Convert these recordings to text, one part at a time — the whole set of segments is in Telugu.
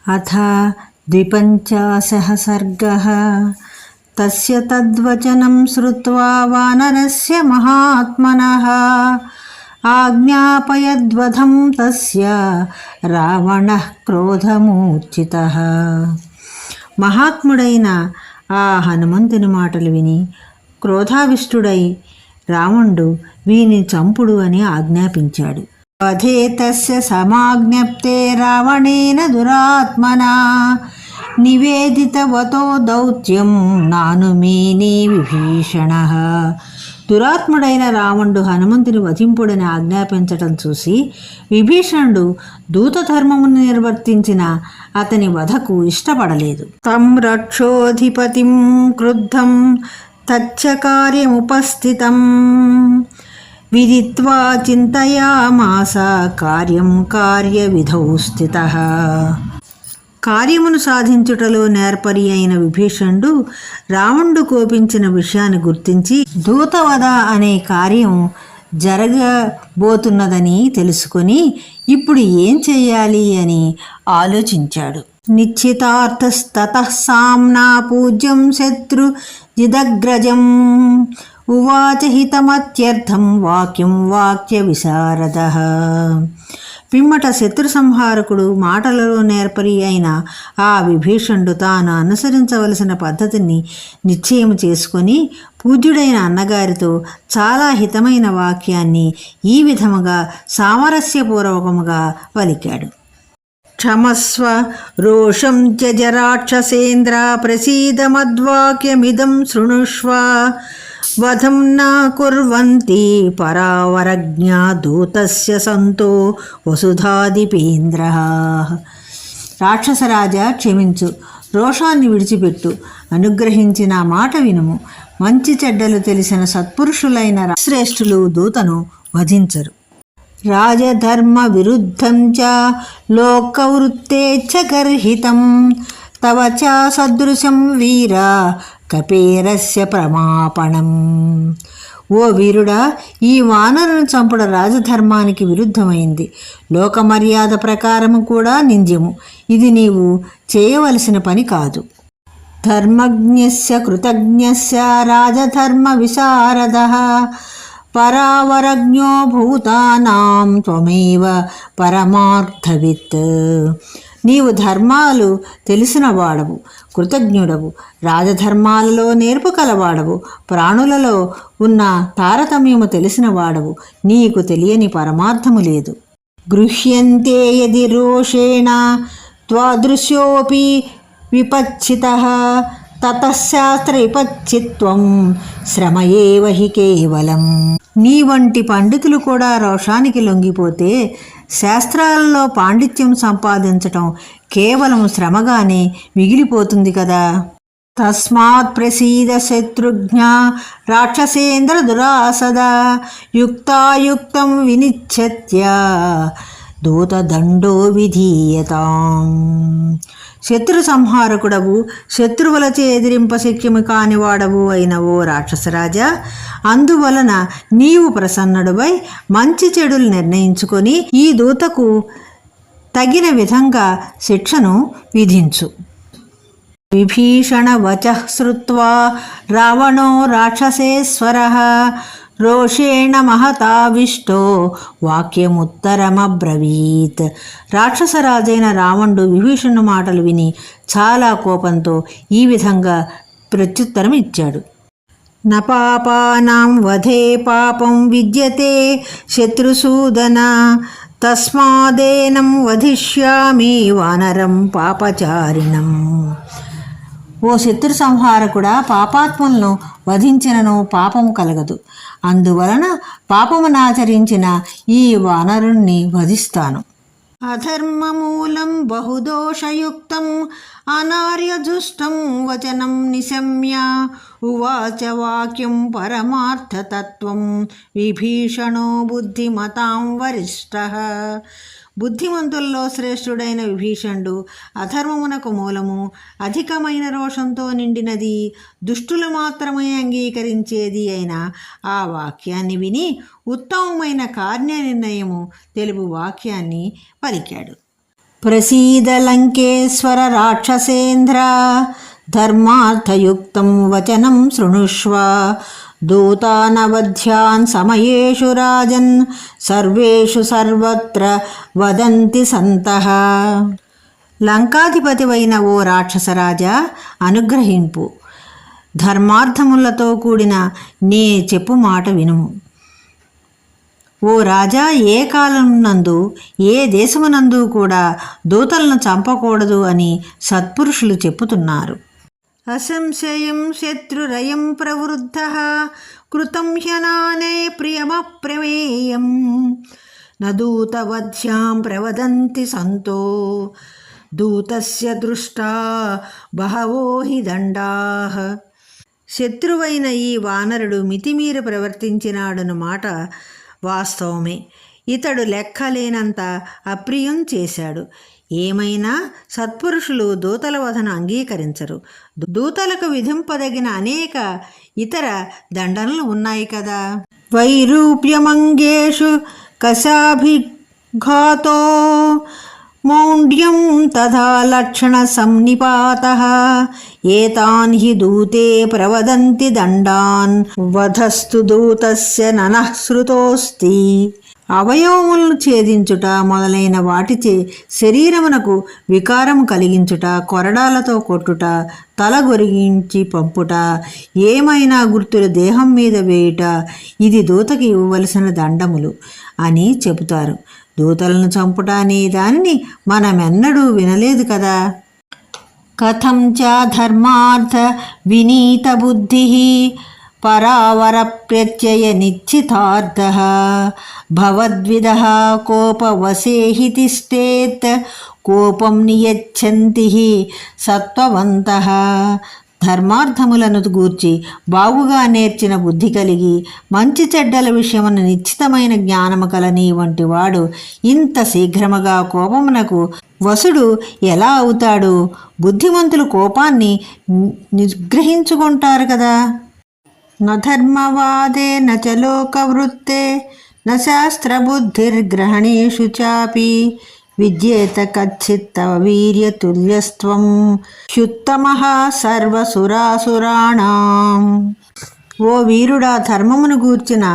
అథ ద్విపంచాశः सर्गः। తస్య తద్వచనం శ్రుత్వా వానరస్య మహాత్మనః ఆజ్ఞాపయద్వధం తస్య రావణః క్రోధమూర్ఛితః। మహాత్ముడైన ఆ హనుమంతుని మాటలు విని క్రోధావిష్టుడై రావణుడు వీని చంపుడు అని ఆజ్ఞాపించాడు। వధే తస్య సమాజ్ఞప్తే రావణేన దురాత్మనా నివేదితవతో దౌత్యం నానుమేనే విభీషణః। దురాత్ముడైన రావణుడు హనుమంతుని వధింపుడని ఆజ్ఞాపించటం చూసి విభీషణుడు దూతధర్మమును నిర్వర్తించిన అతని వధకు ఇష్టపడలేదు। తం రక్షోధిపతిం క్రుద్ధం తచ్చ కార్యముపస్థితం విదిత్వా చింతయామాస కార్యం కార్యవిధౌ స్థితః। కార్యమును సాధించుటలో నేర్పరి అయిన విభీషణుడు రావణుడు కోపించిన విషయాన్ని గుర్తించి దూతవధ అనే కార్యం జరగబోతున్నదని తెలుసుకొని ఇప్పుడు ఏం చెయ్యాలి అని ఆలోచించాడు। నిశ్చితార్థస్తతః సామ్నా పూజ్యం శత్రు జిదగ్రజం ఉవాచ హితమత్యర్థం వాక్యం వాక్య విశారదః। పిమ్మట శత్రు సంహారకుడు మాటలలో నేర్పరి అయిన ఆ విభీషణుడు తాను అనుసరించవలసిన పద్ధతిని నిశ్చయం చేసుకొని పూజ్యుడైన అన్నగారితో చాలా హితమైన వాక్యాన్ని ఈ విధముగా సామరస్యపూర్వకముగా పలికాడు। క్షమస్వ రోషం త్యజ రాక్షసేంద్ర ప్రసీదమద్వాక్యమిదం శృణుష్వ వధం న కుర్వంతి పరావరజ్ఞా దూతస్య సంతో వసుధాదిపేంద్రః। రాక్షసరాజా క్షమించు, రోషాన్ని విడిచిపెట్టు, అనుగ్రహించిన మాట వినుము। మంచి చెడ్డలు తెలిసిన సత్పురుషులైన శ్రేష్ఠులు దూతను వధించరు। రాజధర్మ విరుద్ధం చ లోకవృత్తేచ్ఛ గర్హితం తవ చ సదృశం వీర కపేరస్య ప్రమాపణం। ఓ వీరుడా, ఈ వానరును చంపుడ రాజధర్మానికి విరుద్ధమైంది, లోక మర్యాద ప్రకారము కూడా నింద్యము, ఇది నీవు చేయవలసిన పని కాదు। ధర్మజ్ఞస్య కృతజ్ఞస్య రాజధర్మ విశారదః పరావరజ్ఞో భూతానాం త్వమేవ పరమార్థవిత్। నీవు ధర్మాలు తెలిసిన వాడవు, కృతజ్ఞుడవు, రాజధర్మాలలో నేర్పు కలవాడవు, ప్రాణులలో ఉన్న తారతమ్యము తెలిసిన వాడవు, నీకు తెలియని పరమార్థము లేదు। గృహ్యంతే యది రోషేణ త్వాదృశ్యోపి విపచ్చితః తతః శాస్త్ర విపచ్చిత్వం శ్రమ ఏవ హి కేవలం। నీ వంటి పండితులు కూడా రోషానికి లొంగిపోతే శాస్త్రాలలో పాండిత్యం సంపాదించటం కేవలం శ్రమగానే మిగిలిపోతుంది కదా। తస్మాత్ ప్రసీద శత్రుఘ్న రాక్షసేంద్ర దురాసద యుక్తాయుక్తం వినిశ్చత్య దూతదండో విధీయతాం। శత్రు సంహారకుడవు, శత్రువులచే ఎదిరింపశక్యము కానివాడవు అయిన ఓ రాక్షసరాజా, అందువలన నీవు ప్రసన్నుడవై మంచి చెడులు నిర్ణయించుకొని ఈ దూతకు తగిన విధంగా శిక్షను విధించు। విభీషణ వచః శ్రుత్వా రావణో రాక్షసేశ్వరః రోషేణ మహతావిష్టో వాక్యముత్తరమబ్రవీత్। రాక్షసరాజైన రావణుడు విభీషణుని మాటలు విని చాలా కోపంతో ఈ విధంగా ప్రత్యుత్తరం ఇచ్చాడు। న పాపానాం వధే పాపం విద్యతే శత్రుసూదన తస్మాదేనం వధిష్యామి వానరం పాపచారిణం। ఓ శత్రు సంహారకుడా, పాపాత్ములను వధించినను పాపము కలగదు, అందువలన పాపమునాచరించిన ఈ వానరుణ్ణి వధిస్తాను। అధర్మమూలం బహుదోషయుక్తం అనార్యజుష్టం వచనం నిశమ్య ఉవాచ వాక్యం పరమార్థతత్వం విభీషణో బుద్ధిమతాం వరిష్ఠః। బుద్ధిమంతుల్లో శ్రేష్ఠుడైన విభీషణుడు అధర్మమునకు మూలము, అధికమైన రోషంతో నిండినది, దుష్టులు మాత్రమే అంగీకరించేది అయిన ఆ వాక్యాన్ని విని ఉత్తమమైన కార్య నిర్ణయము తెలుపు వాక్యాన్ని పలికాడు। ప్రసీద లంకేశ్వర రాక్షసేంద్ర ధర్మార్థయుక్తం వచనం శృణుష్వ దూతానవధ్యాన్ సమయేషు రాజన్ సర్వేషు సర్వత్ర వదంతి సంతః. లంకాధిపతివైన ఓ రాక్షసరాజా, అనుగ్రహింపు. ధర్మార్థములతో కూడిన నే చెప్పు మాట వినుము. ఓ రాజా, ఏ కాలమునందు ఏ దేశమునందు కూడా దూతలను చంపకూడదు అని సత్పురుషులు చెప్పుతున్నారు. అసంశయం శత్రురయం ప్రవృద్ధః కృతం హ్యనానే ప్రియమప్రమేయం నూతవధ్యాం ప్రవదంతి సంతో దూతస్య దృష్టా బహవో హి దండాః. శత్రువైన ఈ వానరుడు మితిమీర ప్రవర్తించినాడన్న మాట వాస్తవమే. ఇతడు లెక్కలేనంత అప్రియం చేశాడు. ఏమైనా సత్పురుషులు దూతల వధను అంగీకరించరు. దూతలకు విధింపదగిన అనేక ఇతర దండనలు ఉన్నాయి కదా. వైరూప్యమంగేషు కశాభిఘాతో మౌఢ్యం తథా లక్షణ సన్నిపాతః ఏతాన్ హి దూతే ప్రవదంతి దండాన్ వధస్తు దూతస్య ననః శ్రుతోస్తి. అవయవములను ఛేదించుట మొదలైన వాటిచే శరీరమునకు వికారము కలిగించుట, కొరడాలతో కొట్టుట, తల గొరిగించి పంపుట, ఏమైనా గుర్తులు దేహం మీద వేయుట, ఇది దూతకి ఇవ్వవలసిన దండములు అని చెబుతారు. దూతలను చంపుట అనే దానిని మనమెన్నడూ వినలేదు కదా. కథం చ ధర్మార్థ వినీత బుద్ధి పరావర ప్రత్యయ నిశ్చితార్థః భవద్విదః కోపవశేహి తిష్టేత్ కోపం నియచ్చంతి సత్వవంతః. ధర్మార్థములను గూర్చి బాగుగా నేర్చిన బుద్ధి కలిగి మంచి చెడ్డల విషయమున నిశ్చితమైన జ్ఞానము కలని వంటి వాడు ఇంత శీఘ్రముగా కోపమునకు వశుడు ఎలా అవుతాడు? బుద్ధిమంతులు కోపాన్ని నిగ్రహించుకుంటారు కదా. నధర్మవాదే నచ లోకవృత్తే న శాస్త్రబుద్ధిర్గ్రహణేషు చాపి విద్యేత కచ్చిత్తవ వీర్యతుల్యస్త్వం హ్యుత్తమః సర్వసురాసురాణాం. ఓ వీరుడా, ధర్మమును గూర్చిన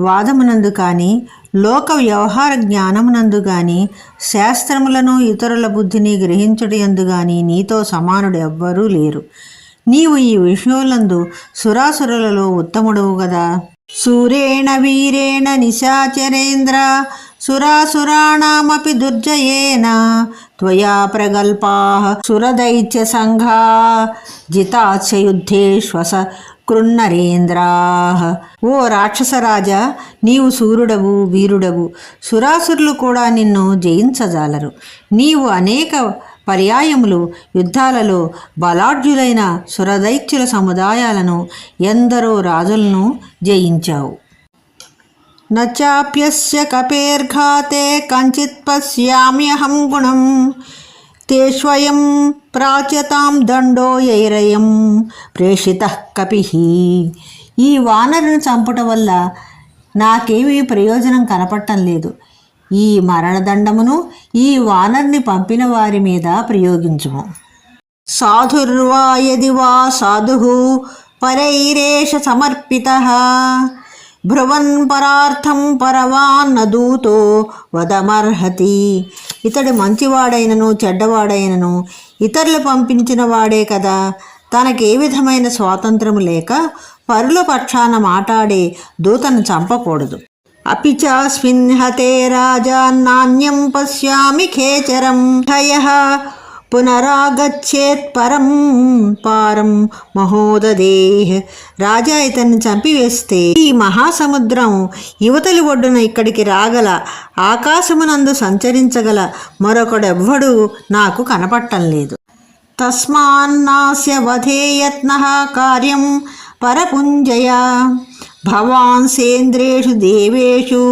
వాదమునందు కానీ, లోక వ్యవహార జ్ఞానమునందు కానీ, శాస్త్రములను ఇతరుల బుద్ధిని గ్రహించుటయందు కానీ నీతో సమానుడు ఎవ్వరూ లేరు. నీవు ఈ విషయములందు సురాసురులలో ఉత్తముడవు గదా. సూరేణ వీరేణ నిశాచరేంద్ర సురాసురాణమపి దుర్జయేన త్వయా ప్రగల్పాః సురదైత్య సంఘా జితాచ్చ యుద్ధేష్వస కృన్నరేంద్రాః. ఓ రాక్షసరాజా, నీవు సూర్యుడవు, వీరుడవు. సురాసురులు కూడా నిన్ను జయించజాలరు. నీవు అనేక పర్యాయములు యుద్ధాలలో బలాఢ్యులైన సురదైత్యుల సముదాయాలను, ఎందరో రాజులను జయించావు. నచాప్యస్య కపేర్ఘాతే కంచిత్ పశ్యామ్యహం గుణం తేష్వయం ప్రాచ్యతాం దండో యైరయం ప్రేషితః కపిః. ఈ వానరుని చంపుట వల్ల నాకేమీ ప్రయోజనం కనపడటం లేదు. ఈ మరణదండమును ఈ వానర్ని పంపిన వారి మీద ప్రయోగించుము. సాధుర్వా యది వా సాధుః పరైరేష సమర్పితః భ్రువన్ పరార్థం పరవాన్న దూతో వదమర్హతి. ఇతడు మంచివాడైనను చెడ్డవాడైనను ఇతరులు పంపించిన వాడే కదా. తనకే విధమైన స్వాతంత్రము లేక పరుల పక్షాన మాట్లాడే దూతను చంపకూడదు. అపిచాస్మిన్ హతే రాజాన్నాన్యం పశ్యామి ఖేచరం హయః పునరాగచ్చేత్ పరం పారం మహోదదేహ్. రాజా ఇతన్ని చంపివేస్తే ఈ మహాసముద్రం యువతలి ఒడ్డున ఇక్కడికి రాగల, ఆకాశమునందు సంచరించగల మరొకడెవ్వడు నాకు కనపట్టం లేదు. తస్మాన్నాస్య వధే యత్నః కార్యం పరపుంజయ భవాన్ సేంద్రేషు దేవేషు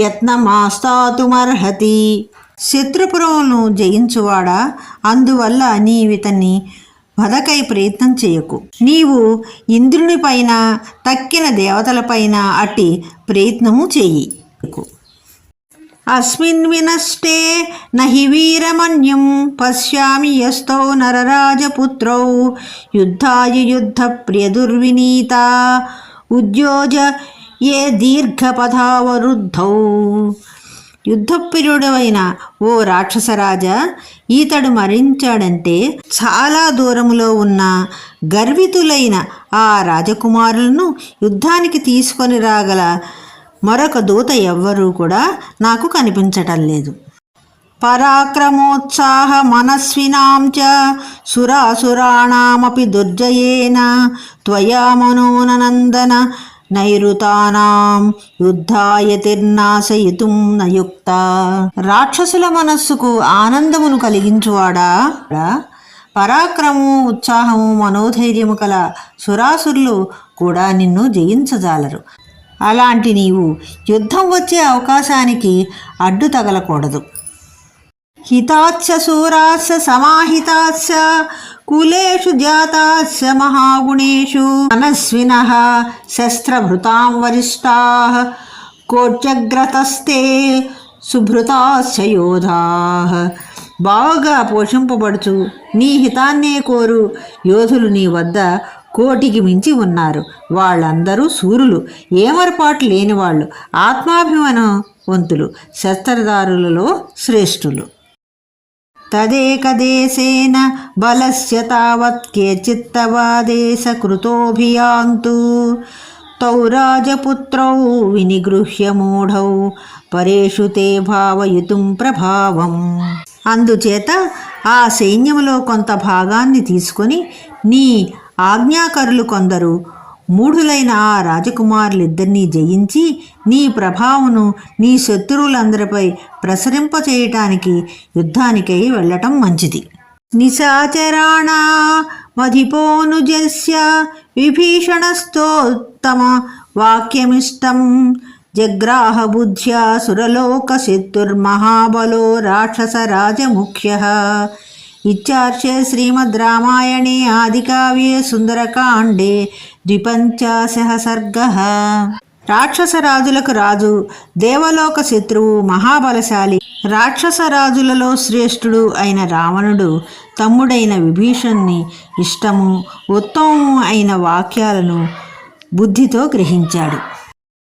యత్నమాస్తాతుమర్హతి. శత్రుపురమును జయించువాడా, అందువల్ల నీవితన్ని వధకై ప్రయత్నం చేయకు. నీవు ఇంద్రుని పైన, తక్కిన దేవతలపైన అట్టి ప్రయత్నము చెయ్యి. అస్మిన్ వినష్టే నహి వీరమన్యం పశ్యామి యస్తౌ నరరాజపుత్రౌ యుద్ధాయ యుద్ధ ప్రియదుర్వినీత ఉద్యోజ ఏ దీర్ఘపథావరుద్ధౌ. యుద్ధప్రియుడవైన ఓ రాక్షసరాజా, ఈతడు మరణించాడంటే చాలా దూరంలో ఉన్న గర్వితులైన ఆ రాజకుమారులను యుద్ధానికి తీసుకొని రాగల మరొక దూత ఎవ్వరూ కూడా నాకు కనిపించటం లేదు. పరాక్రమోత్సాహ మనస్వినాం చ సురాసురాణామపి దుర్జయేన త్వయా మనోనందన నైరుతానాం యుద్ధాయ తిర్నాశయితుం నయుక్త. రాక్షసుల మనస్సుకు ఆనందమును కలిగించువాడా, పరాక్రమము ఉత్సాహము మనోధైర్యము కల సురాసురులు కూడా నిన్ను జయించజాలరు. అలాంటి నీవు యుద్ధం వచ్చే అవకాశానికి అడ్డు తగలకూడదు. హితాస్య శూరాస్య సమాహితాస్య కులేషు జాతాస్య మహాగుణేషు మనస్వినః శస్త్రభృతాం వరిష్టాః కోట్యగ్రతస్తే సుభృతాస్య యోధాః. బాగా పోషింపబడుచు నీ హితాన్నే కోరు యోధులు నీ వద్ద కోటికి మించి ఉన్నారు. వాళ్ళందరూ సూరులు, ఏమరపాటు లేనివాళ్ళు, ఆత్మాభిమానవంతులు, శస్త్రధారులలో శ్రేష్ఠులు. తదేకదేశేన బలస్య తావత్ కేచిత్తవాదేశ కృతోభియాంతు తౌ రాజపుత్రౌ వినిగృహ్య మూఢౌ పరేషు తే భావయుతుం ప్రభావం. అందుచేత ఆ సైన్యములో కొంత భాగాన్ని తీసుకొని నీ ఆజ్ఞాకరులు కొందరు మూఢులైన ఆ రాజకుమారులిద్దరినీ జయించి నీ ప్రభావమును నీ శత్రువులందరిపై ప్రసరింపచేయటానికి యుద్ధానికై వెళ్ళటం మంచిది. నిశాచరాణ మధిపోనుజస్య విభీషణస్తోత్తమ వాక్యమిష్టం జగ్రాహ బుద్ధ్యా సురలోక శత్రుర్మహాబలో రాక్షస రాజముఖ్యః. ఇత్యార్షే శ్రీమద్ రామాయణే ఆదికావ్యే సుందరకాండే 25వ సర్గః. రాక్షసరాజులకు రాజు, దేవలోక శత్రువు, మహాబలశాలి, రాక్షసరాజులలో శ్రేష్ఠుడు అయిన రావణుడు తమ్ముడైన విభీషణుని ఇష్టము, ఉత్తమము అయిన వాక్యాలను బుద్ధితో గ్రహించాడు.